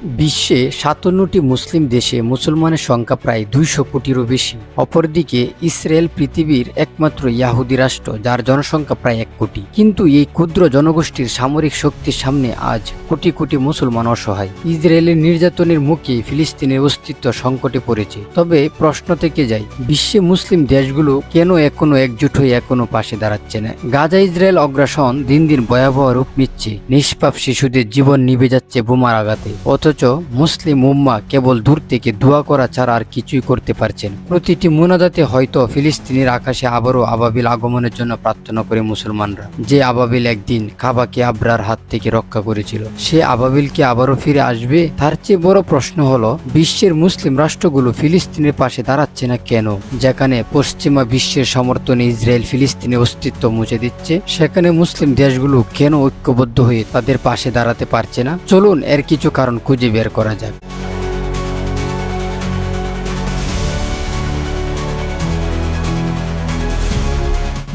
বিশ্বে ৫৭টি মুসলিম দেশে মুসলমানের সংখ্যা প্রায় ২০০ কোটিরও বেশি। অপরদিকে ইসরায়েল পৃথিবীর একমাত্র ইয়াহুদি রাষ্ট্র, যার জনসংখ্যা প্রায় ১ কোটি। কিন্তু এই ক্ষুদ্র জনগোষ্ঠীর সামরিক শক্তির সামনে আজ কোটি কোটি মুসলমান অসহায়। ইসরায়েলের নির্যাতনের মুখে ফিলিস্তিনের অস্তিত্ব সংকটে পড়েছে। তবে প্রশ্ন থেকে যায়, বিশ্বে মুসলিম দেশগুলো কেন এখনো একজোট হয়ে এখনো পাশে দাঁড়াচ্ছে না? গাজা ইসরায়েল অগ্রাসন দিন দিন ভয়াবহ রূপ নিচ্ছে। নিষ্পাপ শিশুদের জীবন নিভে যাচ্ছে বোমার আঘাতে। অথচ মুসলিম উম্মা কেবল দূর থেকে দোয়া করা ছাড়া আর কিছুই করতে পারছেন। প্রতিটি মুনাজাতে হয়তো ফিলিস্তিনের আকাশে আবারও আবাবিল আগমনের জন্য প্রার্থনা করে মুসলমানরা। যে আবাবিল একদিন কাবাকে আবরার হাত থেকে রক্ষা করেছিল, সে আবাবিল কি আবারও ফিরে আসবে? তার চেয়ে বড় প্রশ্ন হলো, বিশ্বের মুসলিম রাষ্ট্রগুলো ফিলিস্তিনের পাশে দাঁড়াচ্ছে না কেন? যেখানে পশ্চিমা বিশ্বের সমর্থনে ইসরায়েল ফিলিস্তিনের অস্তিত্ব মুছে দিচ্ছে, সেখানে মুসলিম দেশগুলো কেন ঐক্যবদ্ধ হয়ে তাদের পাশে দাঁড়াতে পারছে না? চলুন এর কিছু কারণ খুঁজে বের করা যাক।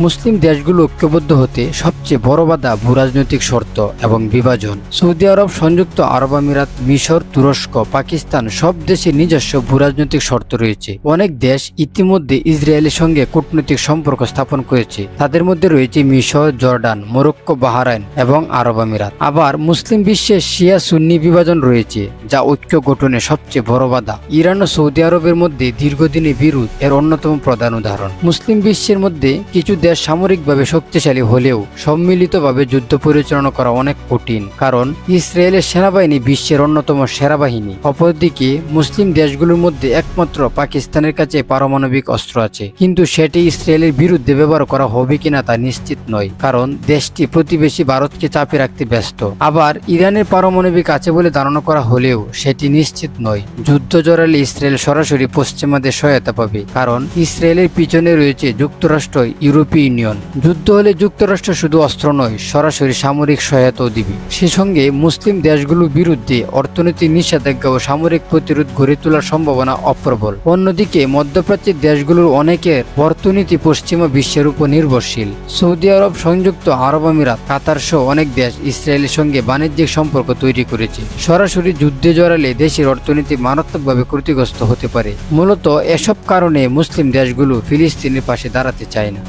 মুসলিম দেশগুলো ঐক্যবদ্ধ হতে সবচেয়ে বড় বাধা ভূরাজনৈতিক শর্ত এবং বিভাজন। সৌদি আরব, সংযুক্ত আরব আমিরাত, মিশর, তুরস্ক, পাকিস্তান সব দেশের নিজস্ব ভূরাজনৈতিক শর্ত রয়েছে। অনেক দেশ ইতিমধ্যে ইসরায়েলের সঙ্গে কূটনৈতিক সম্পর্ক স্থাপন করেছে। তাদের মধ্যে রয়েছে মিশর, জর্ডান, মরক্কো, বাহরাইন এবং আরব আমিরাত। আবার মুসলিম বিশ্বে শিয়া সুন্নি বিভাজন রয়েছে, যা ঐক্য গঠনে সবচেয়ে বড় বাধা। ইরান ও সৌদি আরবের মধ্যে দীর্ঘদিনের বিরোধ এর অন্যতম প্রধান উদাহরণ। মুসলিম বিশ্বের মধ্যে কিছু দেশ সামরিকভাবে শক্তিশালী হলেও সম্মিলিতভাবে যুদ্ধ পরিচালনা করা অনেক কঠিন, কারণ ইসরায়েলের সেনাবাহিনী বিশ্বের অন্যতম সেরা বাহিনী। অপরদিকে মুসলিম দেশগুলোর মধ্যে একমাত্র পাকিস্তানের কাছে পারমাণবিক অস্ত্র আছে, কিন্তু সেটি ইসরায়েলের বিরুদ্ধে ব্যবহার করা হবে কিনা তা নিশ্চিত নয়, কারণ দেশটি প্রতিবেশী ভারতকে চাপে রাখতে ব্যস্ত। আবার ইরানের পারমাণবিক আছে বলে ধারণা করা হলেও সেটি নিশ্চিত নয়। যুদ্ধ জড়ালে ইসরায়েল সরাসরি পশ্চিমাদের সহায়তা পাবে, কারণ ইসরায়েলের পিছনে রয়েছে যুক্তরাষ্ট্র, ইউরোপীয় ইউনিয়ন। যুদ্ধ হলে যুক্তরাষ্ট্র শুধু অস্ত্র নয়, সরাসরি সামরিক সহায়তাও দিবে। সে সঙ্গে মুসলিম দেশগুলোর বিরুদ্ধে অর্থনৈতিক নিষেধাজ্ঞা ও সামরিক প্রতিরোধ গড়ে তোলার সম্ভাবনা অপ্রবল। অন্যদিকে মধ্যপ্রাচ্যের দেশগুলোর অনেকের অর্থনীতি পশ্চিমা বিশ্বের উপর নির্ভরশীল। সৌদি আরব, সংযুক্ত আরব আমিরাত, কাতার সহ অনেক দেশ ইসরায়েলের সঙ্গে বাণিজ্যিক সম্পর্ক তৈরি করেছে। সরাসরি যুদ্ধে জড়ালে দেশের অর্থনীতি মারাত্মকভাবে ক্ষতিগ্রস্ত হতে পারে। মূলত এসব কারণে মুসলিম দেশগুলো ফিলিস্তিনের পাশে দাঁড়াতে চায় না।